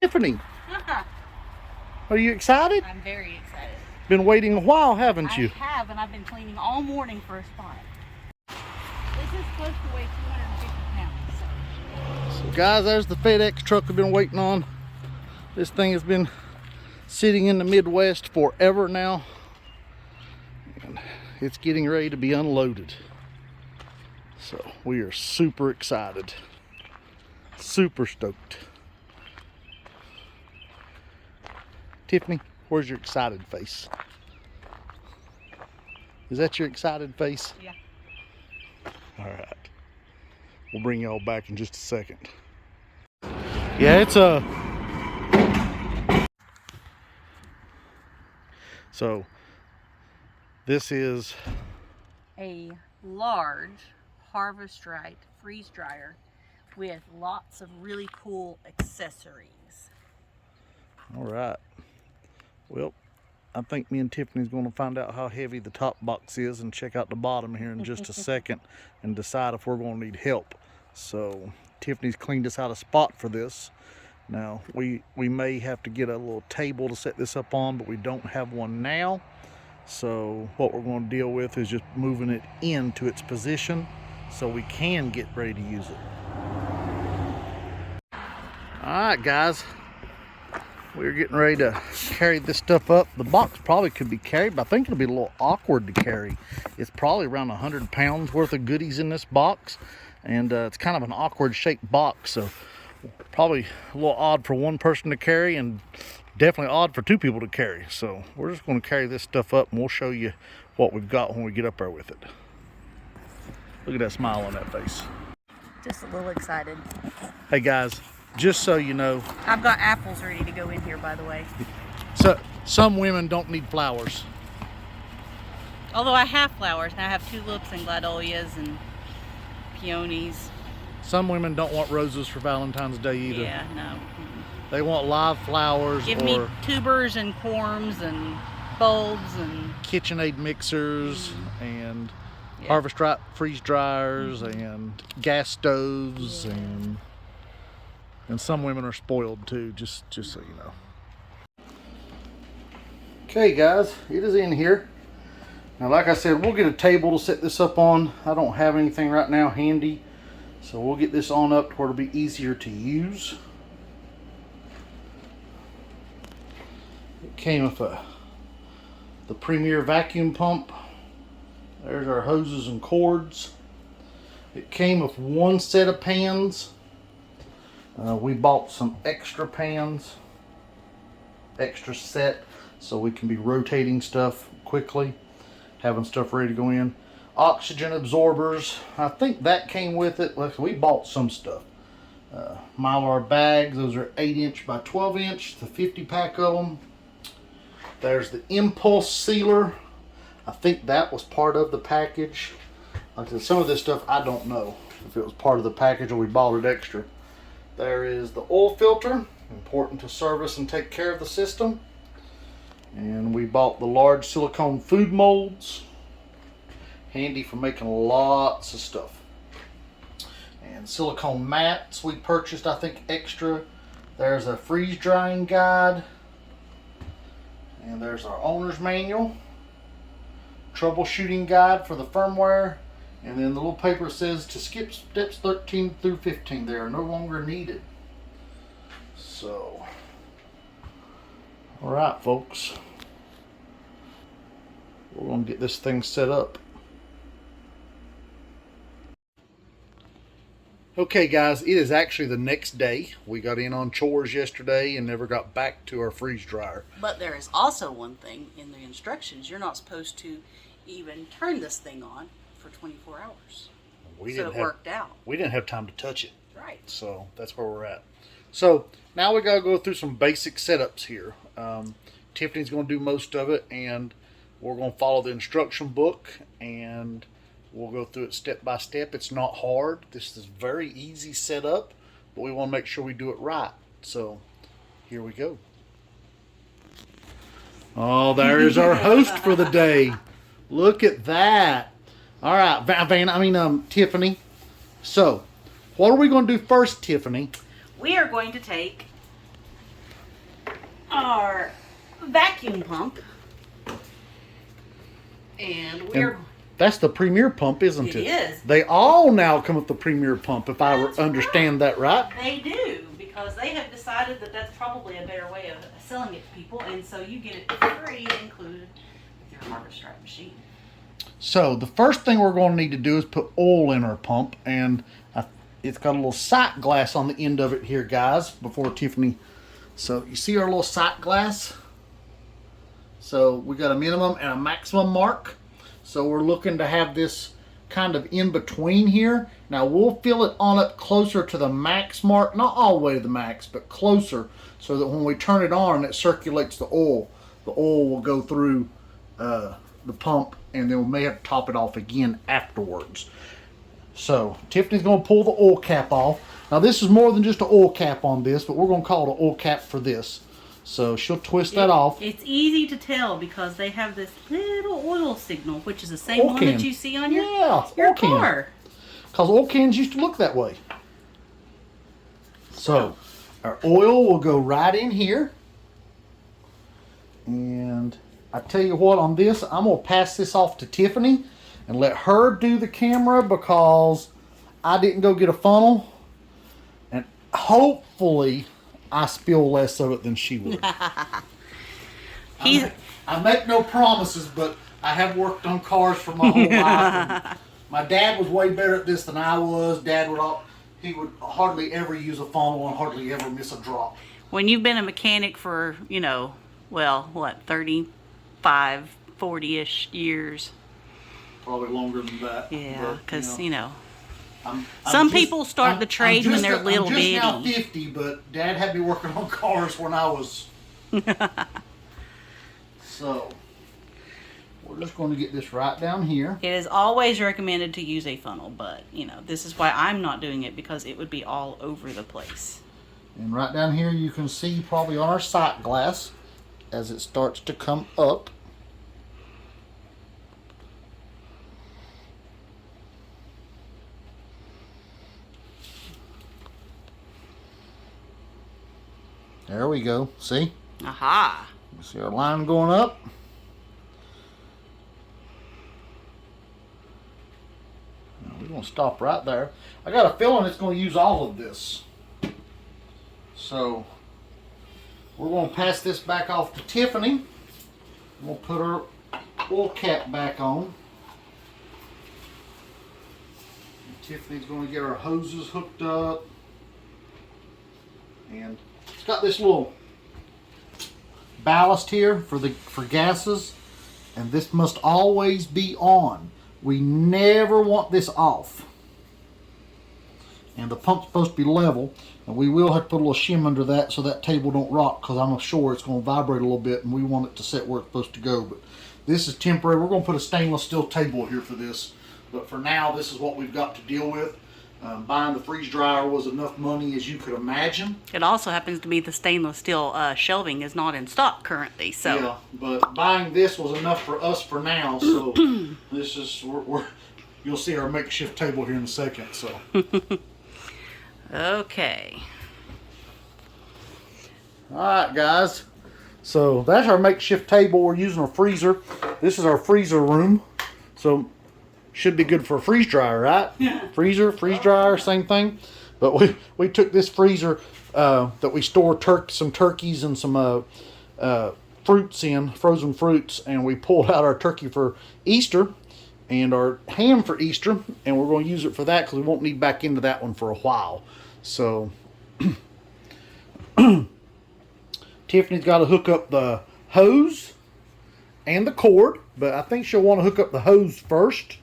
Tiffany, are you excited? I'm very excited. Been waiting a while, haven't you? I have, and I've been cleaning all morning for a spot. This is supposed to weigh 250 pounds. So guys, there's the FedEx truck we've been waiting on. This thing has been sitting in the Midwest forever now. And it's getting ready to be unloaded. So we are super excited. Super stoked. Tiffany, where's your excited face? Is that your excited face? Yeah. All right. We'll bring y'all back in just a second. Yeah, it's a... So, this is... a large harvest right freeze dryer with lots of really cool accessories. All right. Well, I think me and Tiffany's going to find out how heavy the top box is and check out the bottom here in just a second and decide if we're going to need help. So Tiffany's cleaned us out a spot for this. Now we may have to get a little table to set this up on, but we don't have one now. So what we're going to deal with is just moving it into its position so we can get ready to use it. All right, guys. We're getting ready to carry this stuff up. The box probably could be carried, but I think it'll be a little awkward to carry. It's probably around 100 pounds worth of goodies in this box, and it's kind of an awkward shaped box, so probably a little odd for one person to carry and definitely odd for two people to carry. So we're just going to carry this stuff up, and we'll show you what we've got when we get up there with it. Look at that smile on that face. Just a little excited. Hey guys, just so you know, I've got apples ready to go in here, by the way. so some women don't need flowers. Although I have flowers. Now I have tulips and gladolias and peonies. Some women don't want roses for Valentine's Day either. Yeah, no. They want live flowers. Give me tubers and corms and bulbs and KitchenAid mixers and harvest right freeze dryers and gas stoves and some women are spoiled too, just so you know. Okay guys, it is in here. Now like I said, we'll get a table to set this up on. I don't have anything right now handy, so we'll get this on up to where it'll be easier to use. It came with the Premier vacuum pump. There's our hoses and cords. It came with one set of pans. We bought some extra pans, extra set, so we can be rotating stuff quickly, having stuff ready to go in. Oxygen absorbers, I think that came with it. We bought some stuff. Mylar bags, those are 8" by 12", the 50 pack of them. There's the impulse sealer. I think that was part of the package. Like I said, some of this stuff I don't know if it was part of the package or we bought it extra. There is the oil filter, important to service and take care of the system. And we bought the large silicone food molds, handy for making lots of stuff. And silicone mats we purchased, I think, extra. There's a freeze drying guide. And there's our owner's manual, troubleshooting guide for the firmware, and then the little paper says to skip steps 13 through 15. They are no longer needed. So, all right, folks, we're going to get this thing set up. Okay guys, it is actually the next day. We got in on chores yesterday and never got back to our freeze dryer. But there is also one thing in the instructions. You're not supposed to even turn this thing on for 24 hours. So it worked out. We didn't have time to touch it. Right. So that's where we're at. So now we got to go through some basic setups here. Tiffany's going to do most of it, and we're going to follow the instruction book, and we'll go through it step by step. It's not hard. This is very easy setup, but we want to make sure we do it right. So here we go. Oh, there is our host for the day. Look at that. All right, Tiffany. So, what are we going to do first, Tiffany? We are going to take our vacuum pump. And we're... That's the Premier pump, isn't it? It is. They all now come with the Premier pump, if I understand that right. They do, because they have decided that that's probably a better way of selling it to people, and so you get it free included with your harvest stripe machine. So the first thing we're going to need to do is put oil in our pump, and it's got a little sight glass on the end of it here, guys, before Tiffany. So you see our little sight glass? So we got a minimum and a maximum mark. So we're looking to have this kind of in between here. Now we'll fill it on up closer to the max mark, not all the way to the max, but closer, so that when we turn it on, it circulates the oil. The oil will go through the pump, and then we may have to top it off again afterwards. So Tiffany's going to pull the oil cap off. Now this is more than just an oil cap on this, but we're going to call it an oil cap for this. So she'll twist that off. It's easy to tell because they have this little oil signal, which is the same one that you see on your car. Because oil cans used to look that way. So our oil will go right in here. And I tell you what, on this, I'm going to pass this off to Tiffany and let her do the camera, because I didn't go get a funnel. And hopefully I spill less of it than she would. I make no promises, but I have worked on cars for my whole life. My dad was way better at this than I was. He would hardly ever use a funnel and hardly ever miss a drop. When you've been a mechanic for, 35, 40-ish years. Probably longer than that. Yeah, because, some people start the trade when they're little bitty. I'm just now 50, but Dad had me working on cars when I was... So, we're just going to get this right down here. It is always recommended to use a funnel, but, this is why I'm not doing it, because it would be all over the place. And right down here you can see probably on our sight glass as it starts to come up. There we go. See? Aha. You see our line going up? Now we're going to stop right there. I got a feeling it's going to use all of this. So we're going to pass this back off to Tiffany. We'll put her oil cap back on. And Tiffany's going to get our hoses hooked up. And it's got this little ballast here for gases, and this must always be on. We never want this off. And the pump's supposed to be level, and we will have to put a little shim under that so that table don't rock, because I'm sure it's going to vibrate a little bit, and we want it to set where it's supposed to go. But this is temporary. We're going to put a stainless steel table here for this, but for now this is what we've got to deal with. Buying the freeze dryer was enough money, as you could imagine. It also happens to be the stainless steel shelving is not in stock currently. So yeah, but buying this was enough for us for now. So this is you'll see our makeshift table here in a second. So okay. All right, guys. So that's our makeshift table. We're using a freezer. This is our freezer room. So should be good for a freeze dryer, right? Yeah. Freezer, freeze dryer, same thing. But we took this freezer that we store some turkeys and some fruits in, frozen fruits, and we pulled out our turkey for Easter and our ham for Easter, and we're going to use it for that because we won't need back into that one for a while. So Tiffany's got to hook up the hose and the cord, but I think she'll want to hook up the hose first.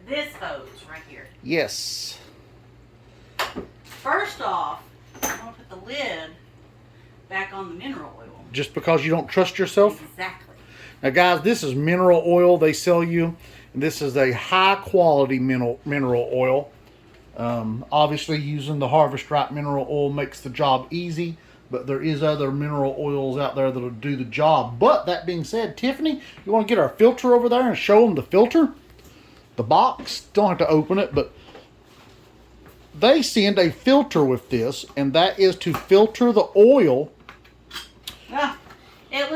This hose right here. Yes. First off, I'm going to put the lid back on the mineral oil. Just because you don't trust yourself? Exactly. Now guys, this is mineral oil they sell you. And this is a high quality mineral oil. Obviously using the Harvest Stripe mineral oil makes the job easy. But there is other mineral oils out there that'll do the job. But that being said, Tiffany, you want to get our filter over there and show them the filter? The box, don't have to open it, but they send a filter with this, and that is to filter the oil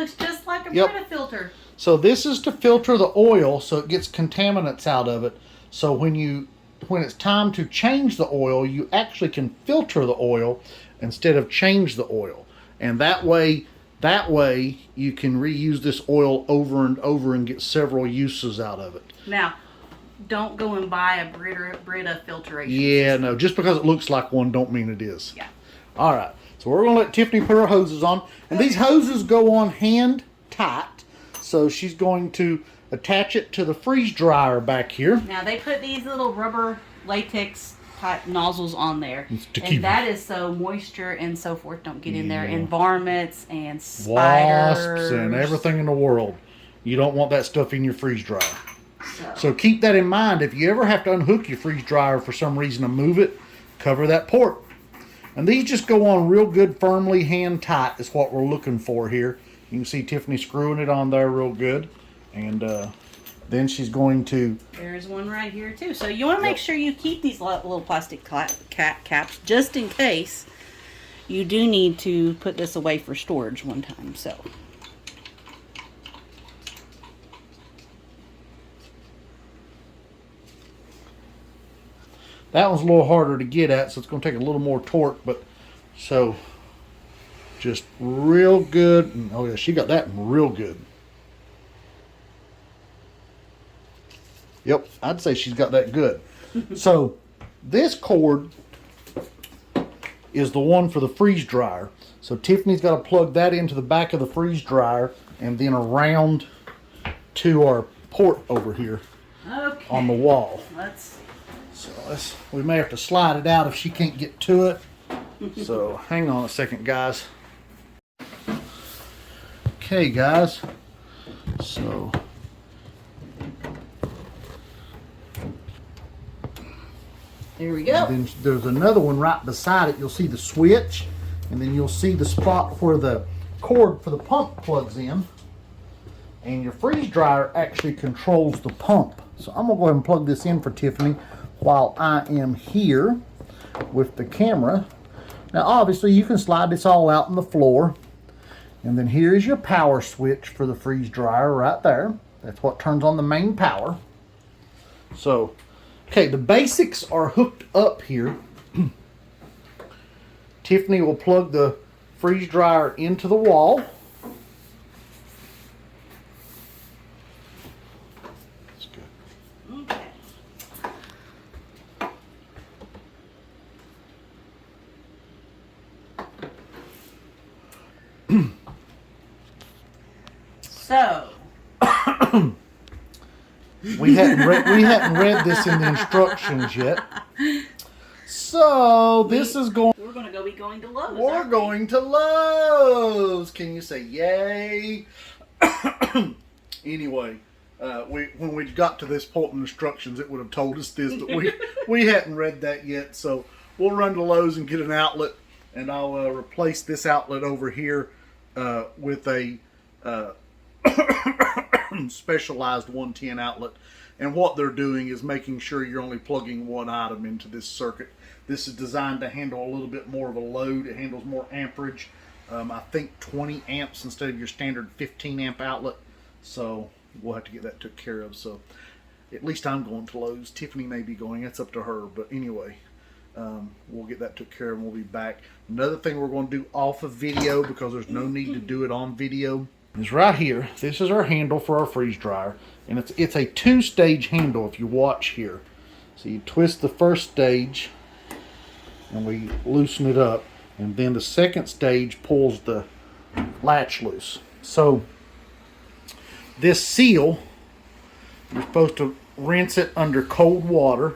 looks just like a Yep. Brita filter. So this is to filter the oil so it gets contaminants out of it. So when it's time to change the oil, you actually can filter the oil instead of change the oil. And that way you can reuse this oil over and over and get several uses out of it. Now, don't go and buy a Brita filtration Yeah, system. no, just because it looks like one don't mean it is. Yeah. All right, so we're gonna let Tiffany put her hoses on. And these hoses go on hand tight. So she's going to attach it to the freeze dryer back here. Now they put these little rubber latex type nozzles on there, and that is so moisture and so forth don't get in there, and varmints and spiders, wasps and everything in the world. You don't want that stuff in your freeze dryer. So keep that in mind. If you ever have to unhook your freeze dryer for some reason to move it, cover that port. And these just go on real good, firmly hand tight is what we're looking for here. You can see Tiffany screwing it on there real good. And then she's going to... There's one right here too. So you want to make sure you keep these little plastic caps just in case you do need to put this away for storage one time. So... That one's a little harder to get at, so it's going to take a little more torque, but so just real good. And, oh yeah, she got that real good. Yep, I'd say she's got that good. So this cord is the one for the freeze dryer. So Tiffany's got to plug that into the back of the freeze dryer and then around to our port over here on the wall. So we may have to slide it out if she can't get to it. So hang on a second, guys. Okay, guys. So there we go. And then there's another one right beside it. You'll see the switch, and then you'll see the spot where the cord for the pump plugs in. And your freeze dryer actually controls the pump. So I'm gonna go ahead and plug this in for Tiffany while I am here with the camera. Now obviously you can slide this all out on the floor. And then here is your power switch for the freeze dryer right there. That's what turns on the main power. So, okay, the basics are hooked up here. Tiffany will plug the freeze dryer into the wall. That's good. Okay. So we hadn't read this in the instructions yet. So this is going. We're going to be going to Lowe's. We're going to Lowe's. Can you say yay? Anyway, when we got to this point in instructions, it would have told us this, but we hadn't read that yet. So we'll run to Lowe's and get an outlet, and I'll replace this outlet over here with a specialized 110 outlet. And what they're doing is making sure you're only plugging one item into this circuit. This is designed to handle a little bit more of a load. It handles more amperage. I think 20 amps instead of your standard 15 amp outlet. So we'll have to get that took care of. So at least I'm going to Lowe's. Tiffany may be going. That's up to her. But anyway, we'll get that took care of and we'll be back. Another thing we're going to do off of video, because there's no need to do it on video, is right here. This is our handle for our freeze dryer. And it's a 2-stage handle if you watch here. So you twist the first stage and we loosen it up. And then the second stage pulls the latch loose. So this seal, you're supposed to rinse it under cold water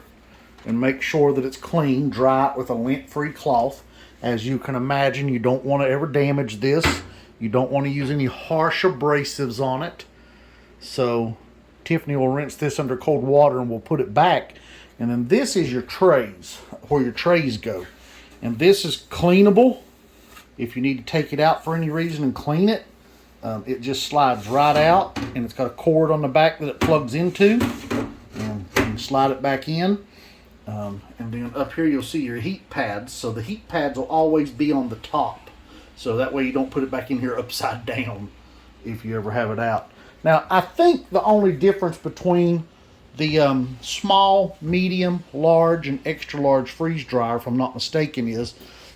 and make sure that it's clean. Dry it with a lint-free cloth. As you can imagine, you don't want to ever damage this. You don't want to use any harsh abrasives on it. So Tiffany will rinse this under cold water and we'll put it back. And then this is your trays, where your trays go. And this is cleanable. If you need to take it out for any reason and clean it, it just slides right out. And it's got a cord on the back that it plugs into. And you can slide it back in. And then up here you'll see your heat pads. So the heat pads will always be on the top. So that way you don't put it back in here upside down. if you ever have it out. Now, I think the only difference between the small, medium, large, and extra large freeze dryer, if I'm not mistaken, is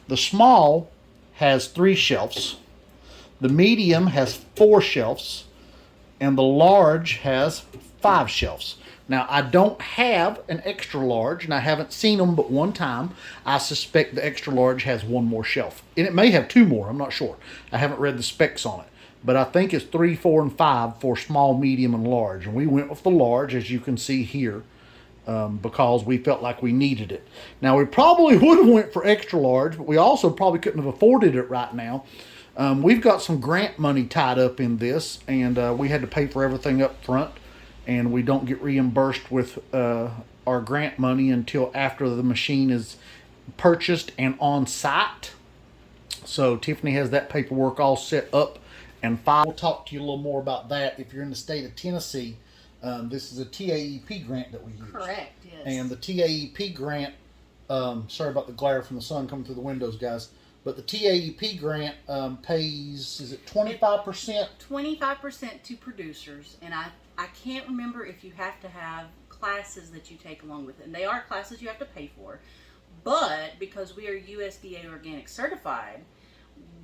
the small has 3 shelves, the medium has 4 shelves, and the large has 5 shelves. Now, I don't have an extra large, and I haven't seen them but one time. I suspect the extra large has 1 more shelf, and it may have 2 more. I'm not sure. I haven't read the specs on it, but I think it's 3, 4, and 5 for small, medium, and large. And we went with the large, as you can see here, because we felt like we needed it. Now, we probably would have went for extra large, but we also probably couldn't have afforded it right now. We've got some grant money tied up in this, and we had to pay for everything up front, and we don't get reimbursed with our grant money until after the machine is purchased and on site. So Tiffany has that paperwork all set up and filed. We'll talk to you a little more about that. If you're in the state of Tennessee, this is a TAEP grant that we use. Correct, yes. And the TAEP grant, sorry about the glare from the sun coming through the windows, guys. But the TAEP grant pays, is it 25%? 25% to producers, and I can't remember if you have to have classes that you take along with it. And they are classes you have to pay for. But because we are USDA organic certified,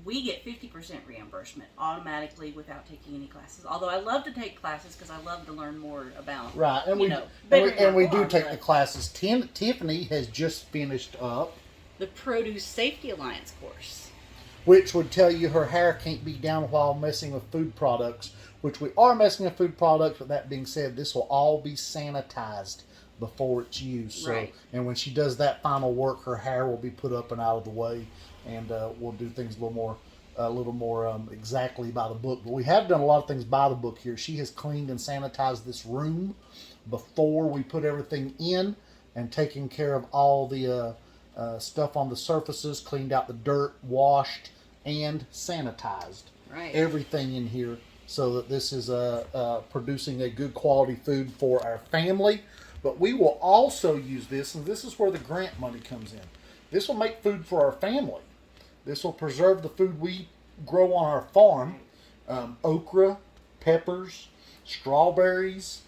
we get 50% reimbursement automatically without taking any classes. Although I love to take classes because I love to learn more about, right, and we do take the classes. Tiffany has just finished up the Produce Safety Alliance course, which would tell you her hair can't be down while messing with food products, which we are messing with food products. But that being said, this will all be sanitized before it's used. So, right. And when she does that final work, her hair will be put up and out of the way, and we'll do things a little more exactly by the book. But we have done a lot of things by the book here. She has cleaned and sanitized this room before we put everything in, and taken care of all the stuff on the surfaces, cleaned out the dirt, washed, and sanitized everything in here, so that this is producing a good quality food for our family. But we will also use this, and this is where the grant money comes in. This will make food for our family. This will preserve the food we grow on our farm. Okra, peppers, strawberries,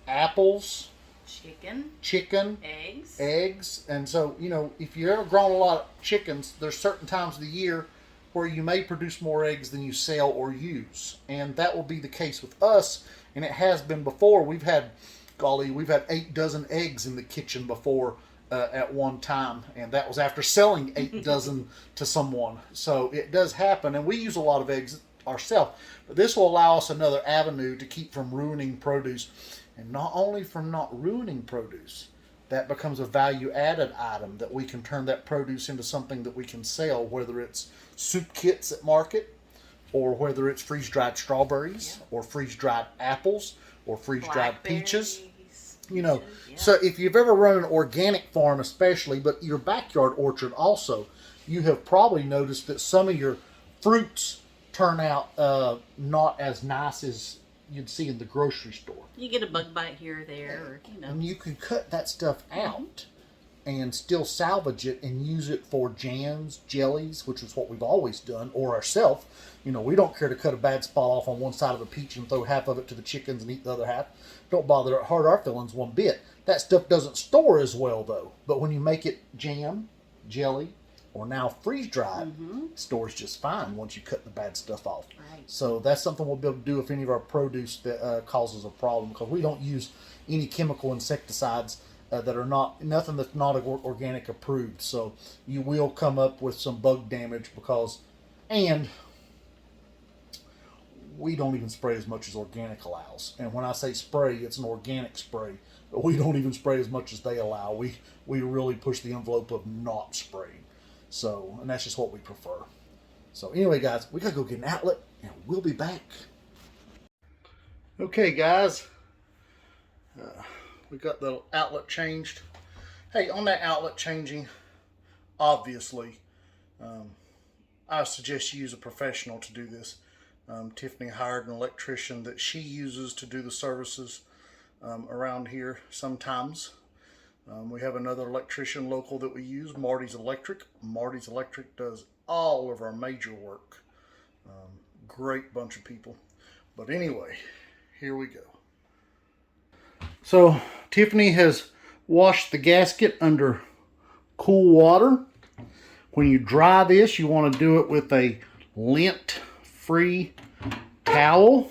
apples, chicken, eggs. And so, if you've ever grown a lot of chickens, there's certain times of the year where you may produce more eggs than you sell or use. And that will be the case with us, and it has been before. We've had 8 dozen eggs in the kitchen before at one time, and that was after selling 8 dozen to someone. So it does happen, and we use a lot of eggs ourselves. But this will allow us another avenue to keep from ruining produce. And not only from not ruining produce, that becomes a value-added item that we can turn that produce into something that we can sell, whether it's soup kits at market, or whether it's freeze-dried strawberries, or freeze-dried apples, or freeze-dried peaches. So if you've ever run an organic farm especially, but your backyard orchard also, you have probably noticed that some of your fruits turn out not as nice as you'd see in the grocery store. You get a bug bite here or there, or And you can cut that stuff out and still salvage it and use it for jams, jellies, which is what we've always done, or ourselves. We don't care to cut a bad spot off on one side of a peach and throw half of it to the chickens and eat the other half. Don't bother to hurt our feelings one bit. That stuff doesn't store as well, though. But when you make it jam, jelly, or now freeze-dried, stores just fine once you cut the bad stuff off. Right. So that's something we'll be able to do if any of our produce that causes a problem, because we don't use any chemical insecticides that are nothing that's not organic approved. So you will come up with some bug damage and we don't even spray as much as organic allows. And when I say spray, it's an organic spray, but we don't even spray as much as they allow. We really push the envelope of not spraying. So, and that's just what we prefer. So anyway, guys, we gotta go get an outlet, and we'll be back. Okay, guys, we got the outlet changed. Hey, on that outlet changing, obviously, I suggest you use a professional to do this. Tiffany hired an electrician that she uses to do the services around here sometimes. We have another electrician local that we use, Marty's Electric. Marty's Electric does all of our major work. great bunch of people. But anyway, here we go. So Tiffany has washed the gasket under cool water. When you dry this, you want to do it with a lint-free towel.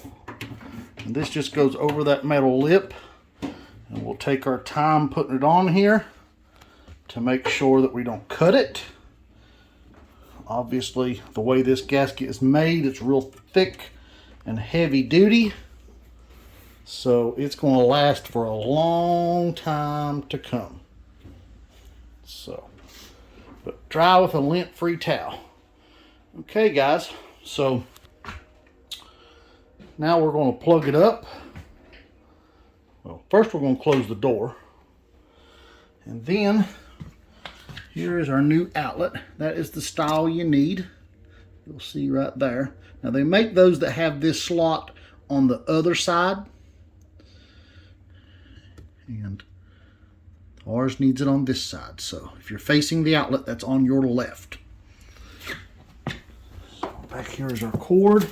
And this just goes over that metal lip. And we'll take our time putting it on here to make sure that we don't cut it. Obviously, the way this gasket is made, it's real thick and heavy duty. So it's going to last for a long time to come. So, but dry with a lint-free towel. Okay, guys. So now we're going to plug it up. Well, first we're going to close the door. And then here is our new outlet. That is the style you need. You'll see right there. Now they make those that have this slot on the other side. And ours needs it on this side. So if you're facing the outlet, that's on your left. So back here is our cord.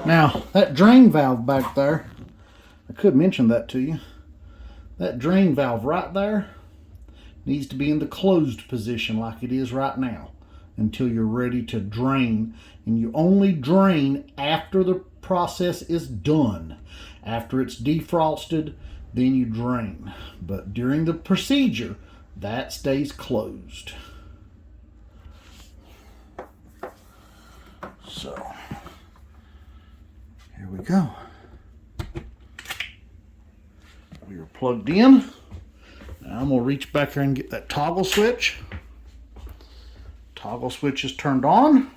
Now that drain valve back there, I could mention that to you. That drain valve right there needs to be in the closed position like it is right now until you're ready to drain. And you only drain after the process is done. After it's defrosted, then you drain. But during the procedure, that stays closed. So, here we go. We are plugged in. Now I'm going to reach back here and get that toggle switch. Toggle switch is turned on.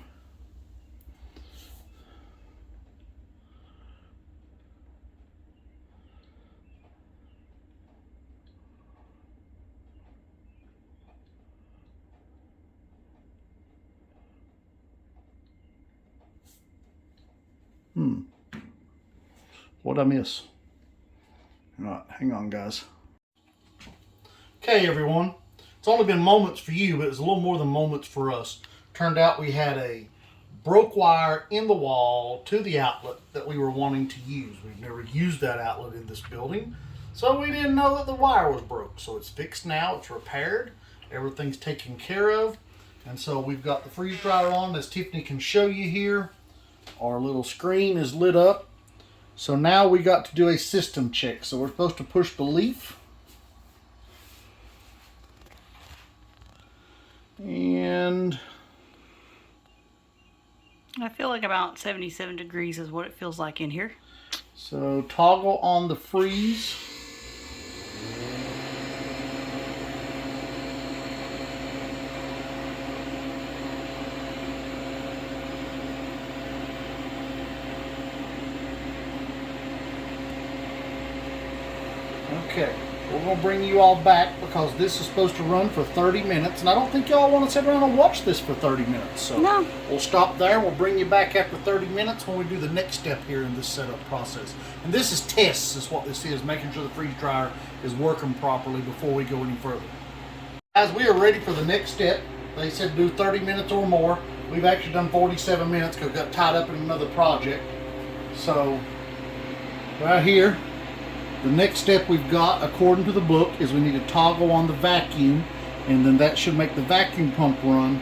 What'd I miss? All right, hang on, guys. Okay, everyone. It's only been moments for you, but it's a little more than moments for us. Turned out we had a broke wire in the wall to the outlet that we were wanting to use. We've never used that outlet in this building, so we didn't know that the wire was broke. So it's fixed now, it's repaired, everything's taken care of. And so we've got the freeze dryer on, as Tiffany can show you here. Our little screen is lit up. So now we got to do a system check. So we're supposed to push the leaf. And I feel like about 77 degrees is what it feels like in here. So toggle on the freeze. Okay, we're going to bring you all back because this is supposed to run for 30 minutes. And I don't think y'all want to sit around and watch this for 30 minutes. So no. We'll stop there. We'll bring you back after 30 minutes when we do the next step here in this setup process. And this is tests is what this is, making sure the freeze dryer is working properly before we go any further. As we are ready for the next step, they said do 30 minutes or more. We've actually done 47 minutes because we got tied up in another project. So right here, the next step we've got, according to the book, is we need to toggle on the vacuum, and then that should make the vacuum pump run.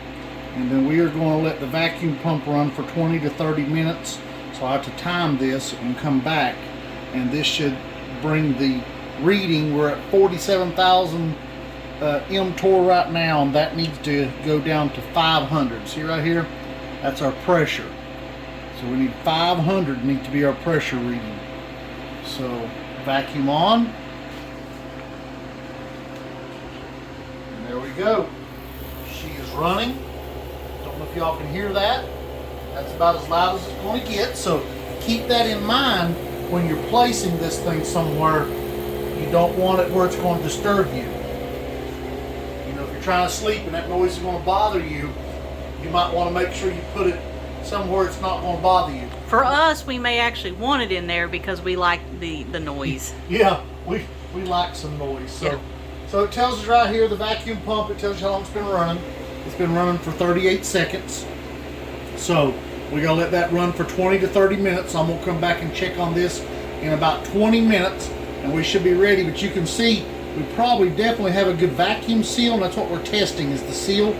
And then we are going to let the vacuum pump run for 20 to 30 minutes. So I have to time this and come back, and this should bring the reading. We're at 47,000 mTOR right now, and that needs to go down to 500. See right here? That's our pressure. So we need 500 need to be our pressure reading. So vacuum on. And there we go. She is running. Don't know if y'all can hear that. That's about as loud as it's going to get. So keep that in mind when you're placing this thing somewhere. You don't want it where it's going to disturb you. You know, if you're trying to sleep and that noise is going to bother you, you might want to make sure you put it somewhere it's not going to bother you. For us, we may actually want it in there because we like the noise. Yeah, we like some noise. So, yeah. So it tells us right here, the vacuum pump, it tells you how long it's been running. It's been running for 38 seconds. So We're going to let that run for 20 to 30 minutes. I'm going to come back and check on this in about 20 minutes, and we should be ready. But you can see we probably definitely have a good vacuum seal, and that's what we're testing is the seal.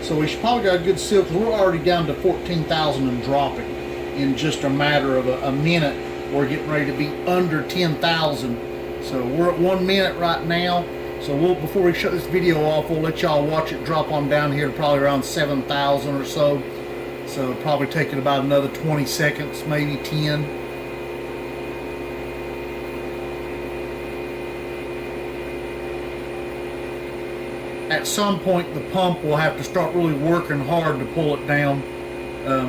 So we should probably got a good seal because we're already down to 14,000 and dropping in just a matter of a minute. We're getting ready to be under 10,000. So we're at 1 minute right now. So before we shut this video off, we'll let y'all watch it drop on down here to probably around 7,000 or so. So probably take it about another 20 seconds, maybe 10. At some point, the pump will have to start really working hard to pull it down.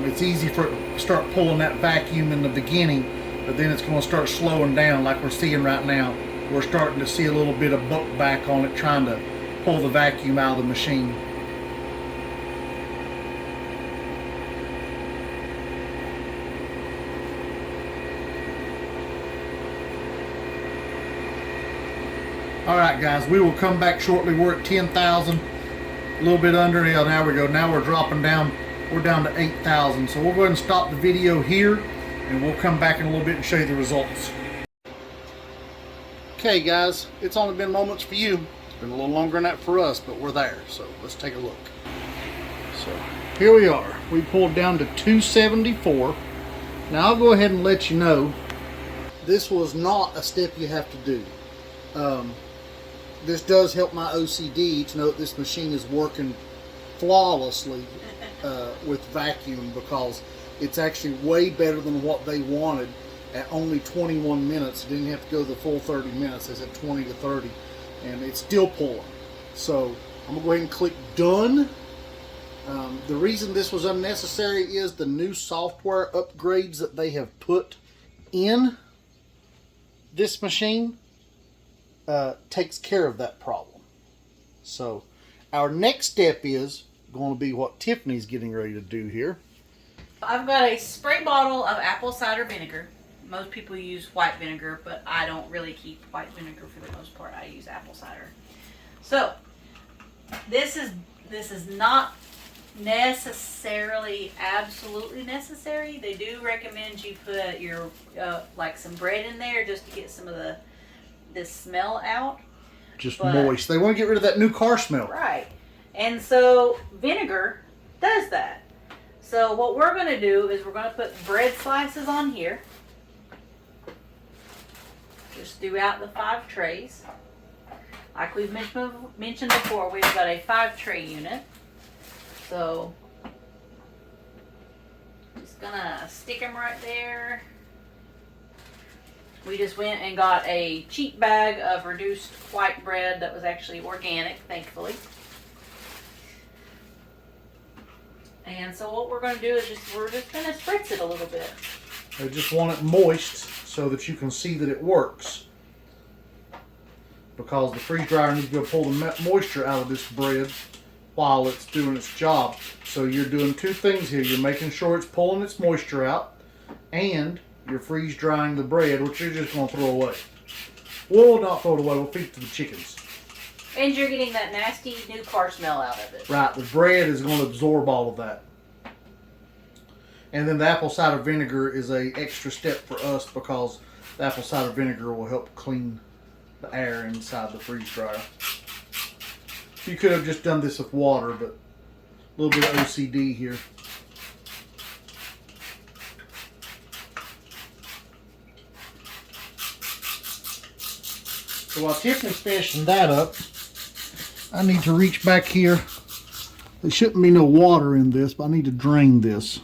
It's easy for it to start pulling that vacuum in the beginning, but then it's going to start slowing down like we're seeing right now. We're starting to see a little bit of buck back on it, trying to pull the vacuum out of the machine. Alright guys, we will come back shortly. We're at 10,000, a little bit under. Yeah, now we go. Now we're dropping down. We're down to 8,000. So we'll go ahead and stop the video here, and we'll come back in a little bit and show you the results. Okay guys, it's only been moments for you. It's been a little longer than that for us, but we're there. So let's take a look. So here we are. We pulled down to 274. Now I'll go ahead and let you know, this was not a step you have to do. This does help my OCD to know that this machine is working flawlessly with vacuum, because it's actually way better than what they wanted at only 21 minutes. It didn't have to go the full 30 minutes. It's at 20 to 30, and it's still pulling. So I'm going to go ahead and click done. The reason this was unnecessary is the new software upgrades that they have put in this machine takes care of that problem. So our next step is going to be what Tiffany's getting ready to do here. I've got a spray bottle of apple cider vinegar. Most people use white vinegar, but I don't really keep white vinegar for the most part. I use apple cider. So this is not necessarily absolutely necessary. They do recommend you put your like some bread in there just to get some of this smell out. Just moist. They want to get rid of that new car smell. Right. And so vinegar does that. So what we're going to do is we're going to put bread slices on here. Just throughout the 5 trays. Like we've mentioned before, we've got a 5 tray unit. So just gonna stick them right there. We just went and got a cheap bag of reduced white bread that was actually organic, thankfully. And so what we're going to do is we're just going to spritz it a little bit. I just want it moist so that you can see that it works. Because the freeze dryer needs to go pull the moisture out of this bread while it's doing its job. So you're doing 2 things here. You're making sure it's pulling its moisture out, and you're freeze drying the bread, which you're just going to throw away. We'll not throw it away. We'll feed it to the chickens. And you're getting that nasty new car smell out of it. Right. The bread is going to absorb all of that. And then the apple cider vinegar is a extra step for us, because the apple cider vinegar will help clean the air inside the freeze dryer. You could have just done this with water, but a little bit of OCD here. So while Tiffany's finishing that up, I need to reach back here. There shouldn't be no water in this, but I need to drain this.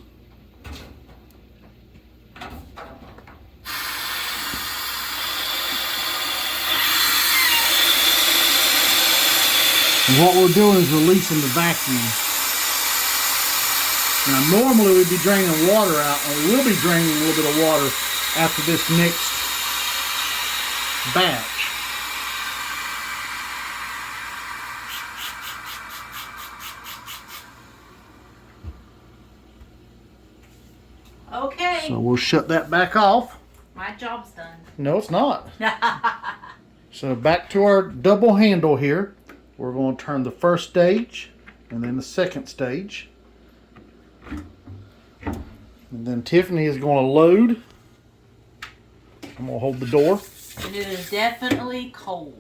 And what we're doing is releasing the vacuum. Now normally we'd be draining water out, and we will be draining a little bit of water after this next batch. Okay. So we'll shut that back off. My job's done. No, it's not. So back to our double handle here. We're going to turn the first stage and then the second stage. And then Tiffany is going to load. I'm going to hold the door. And it is definitely cold,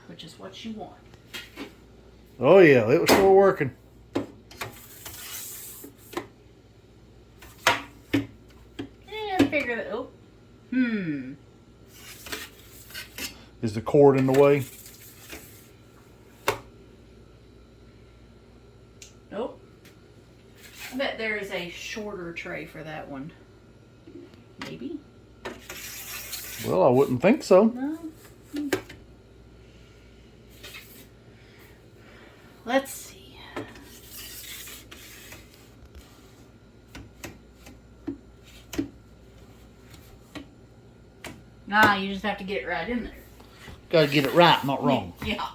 which is what you want. Oh yeah, it was still working. And figure that, oh, Is the cord in the way? Nope. I bet there is a shorter tray for that one. Maybe. Well, I wouldn't think so. No. Let's see. Nah, you just have to get it right in there. Gotta get it right, not wrong. Yeah.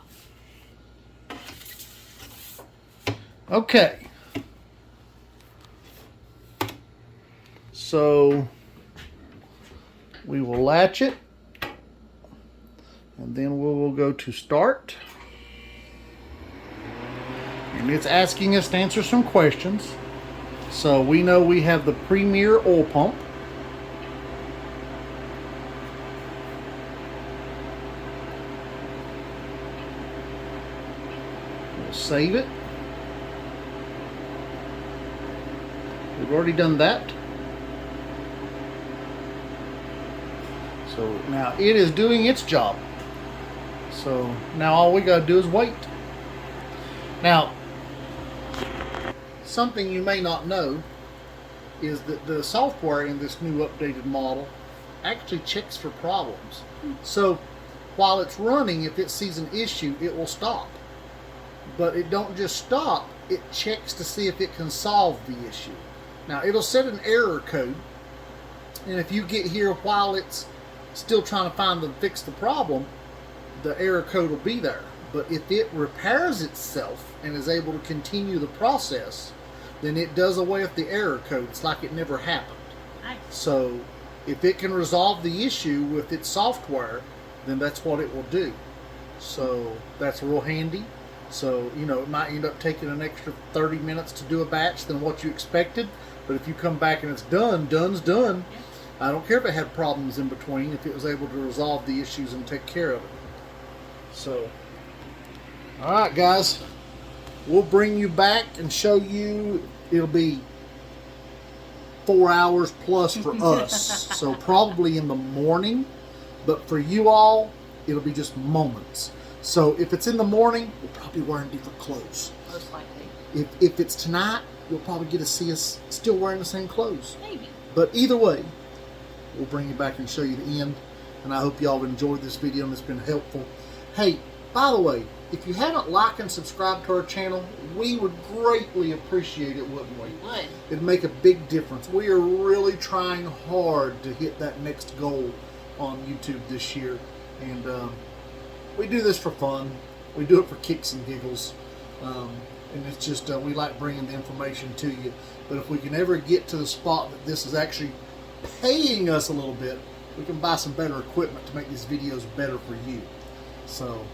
Okay. So we will latch it, and then we will go to start. And it's asking us to answer some questions. So we know we have the Premier oil pump. We'll save it. We've already done that. So now it is doing its job. So now all we gotta do is wait. Now, something you may not know is that the software in this new updated model actually checks for problems. So while it's running, if it sees an issue, it will stop. But it don't just stop, it checks to see if it can solve the issue. Now it'll set an error code, and if you get here while it's still trying to find and fix the problem, the error code will be there. But if it repairs itself and is able to continue the process, then it does away with the error code. It's like it never happened. Nice. So if it can resolve the issue with its software, then that's what it will do. So that's real handy. So, you know, it might end up taking an extra 30 minutes to do a batch than what you expected. But if you come back and it's done, done's done. I don't care if it had problems in between, if it was able to resolve the issues and take care of it. So, all right, guys, we'll bring you back and show you. It'll be 4 hours plus for us, so probably in the morning, but for you all, it'll be just moments. So if it's in the morning, we're probably wearing different clothes. Most likely. If it's tonight, you'll probably get to see us still wearing the same clothes. Maybe. But either way, we'll bring you back and show you the end. And I hope y'all have enjoyed this video and it's been helpful. Hey, by the way, if you haven't liked and subscribed to our channel, we would greatly appreciate it, wouldn't we? Would. It'd make a big difference. We are really trying hard to hit that next goal on YouTube this year. And we do this for fun. We do it for kicks and giggles. And it's just, we like bringing the information to you. But if we can ever get to the spot that this is actually paying us a little bit, we can buy some better equipment to make these videos better for you. So,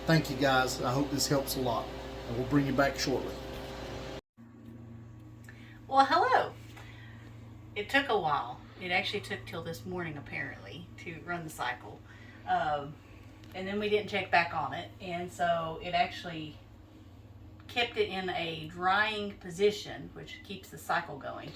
thank you guys. I hope this helps a lot. And we'll bring you back shortly. Well, hello. It took a while. It actually took till this morning, apparently, to run the cycle. And then we didn't check back on it. And so it actually kept it in a drying position, which keeps the cycle going.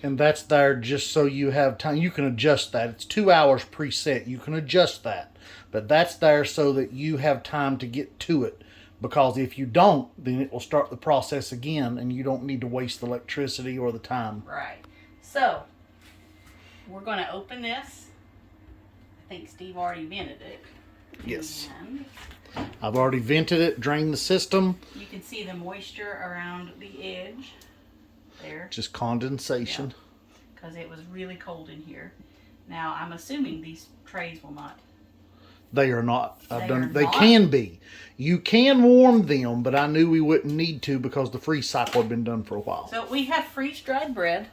And that's there just so you have time. You can adjust that. It's 2 hours preset. You can adjust that. But that's there so that you have time to get to it. Because if you don't, then it will start the process again and you don't need to waste the electricity or the time. Right. So, we're going to open this. I think Steve already vented it. Yes. And I've already vented it, drained the system. you can see the moisture around the edge there. Just condensation. Because it was really cold in here. Now, I'm assuming these trays will not. They are not. They not? can be. You can warm them, but I knew we wouldn't need to because the freeze cycle had been done for a while. So we have freeze-dried bread.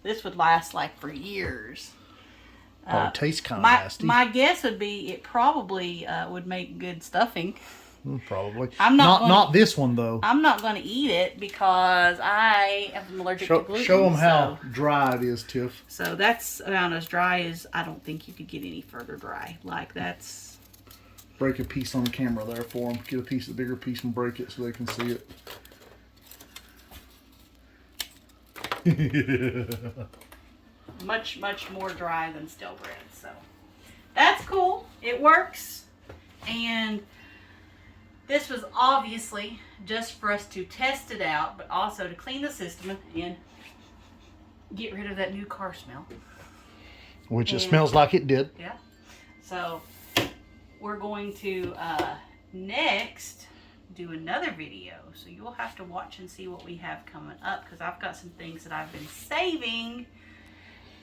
This would last like for years. It tastes kind of nasty. My guess would be it probably would make good stuffing. Probably. I'm not this one though. I'm not going to eat it because I am allergic to gluten. Show them how dry it is, Tiff. So that's about as dry as I don't think you could get any further dry. Like that's. Break a piece on camera there for them. Get a piece, a bigger piece, and break it so they can see it. Much more dry than stale bread. So that's cool. It works. And this was obviously just for us to test it out, but also to clean the system and get rid of that new car smell. Which it smells like it did. Yeah. So we're going to next do another video. So you'll have to watch and see what we have coming up, because I've got some things that I've been saving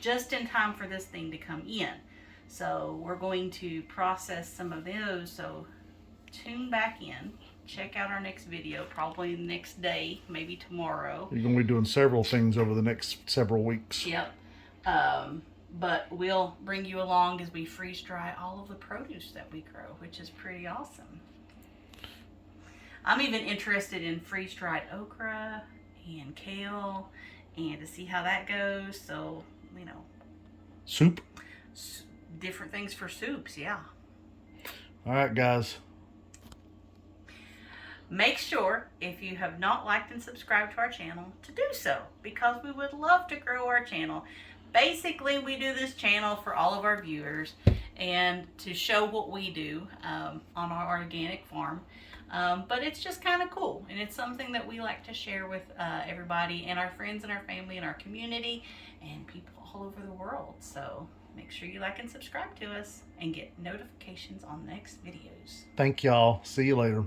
just in time for this thing to come in. So we're going to process some of those. So tune back in. Check out our next video, probably the next day, maybe tomorrow. You're going to be doing several things over the next several weeks. Yep. But we'll bring you along as we freeze dry all of the produce that we grow, which is pretty awesome. I'm even interested in freeze dried okra and kale, and to see how that goes. So, you know. Soup? Different things for soups, yeah. All right, guys. Make sure, if you have not liked and subscribed to our channel, to do so, because we would love to grow our channel. Basically, we do this channel for all of our viewers and to show what we do on our organic farm. But it's just kind of cool, and it's something that we like to share with everybody and our friends and our family and our community and people all over the world. So make sure you like and subscribe to us and get notifications on next videos. Thank y'all. See you later.